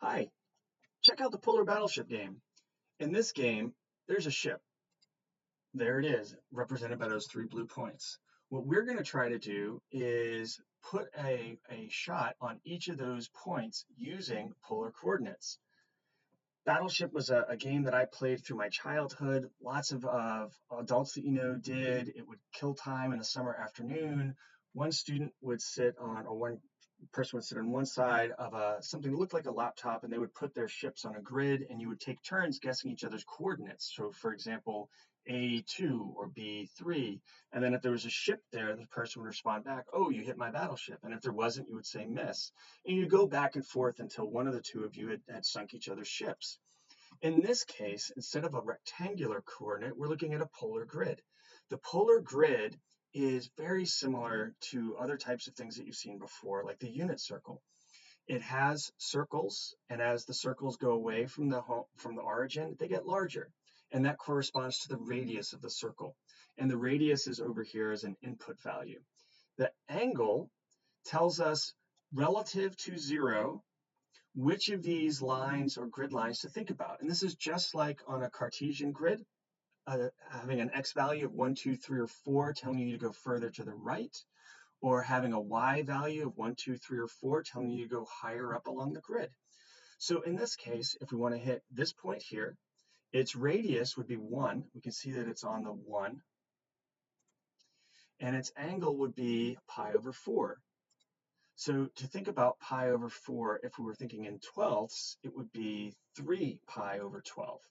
Hi, check out the Polar Battleship game. In this game, there's a ship. There it is, represented by those three blue points. What we're going to try to do is put a shot on each of those points using polar coordinates. Battleship was a game that I played through my childhood. Lots of adults that you know did. It would kill time in a summer afternoon. One student would sit on, or one person would sit on one side of something that looked like a laptop, and they would put their ships on a grid, and you would take turns guessing each other's coordinates. So, for example, A2 or B3. And then if there was a ship there, the person would respond back, "Oh, you hit my battleship." And if there wasn't, you would say miss. And you go back and forth until one of the two of you had sunk each other's ships. In this case, instead of a rectangular coordinate, we're looking at a polar grid. The polar grid is very similar to other types of things that you've seen before, like the unit circle. It has circles, and as the circles go away from the origin, they get larger, and that corresponds to the radius of the circle. And the radius is over here as an input value. The angle tells us relative to 0 which of these lines or grid lines to think about. And this is just like on a Cartesian grid, having an x value of 1, 2, 3, or 4 telling you to go further to the right, or having a y value of 1, 2, 3, or 4 telling you to go higher up along the grid. So in this case, if we want to hit this point here, its radius would be 1. We can see that it's on the 1. And its angle would be pi over 4. So to think about pi over 4, if we were thinking in twelfths, it would be 3 pi over 12.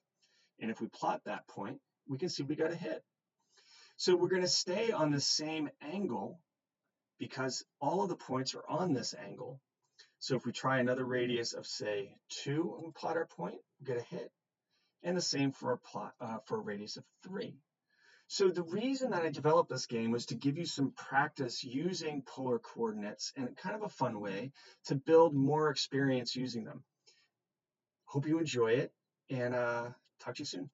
And if we plot that point, we can see we got a hit. So we're going to stay on the same angle because all of the points are on this angle. So if we try another radius of, say, 2 and we plot our point, we get a hit. And the same for a radius of 3. So the reason that I developed this game was to give you some practice using polar coordinates in kind of a fun way to build more experience using them. Hope you enjoy it, and talk to you soon.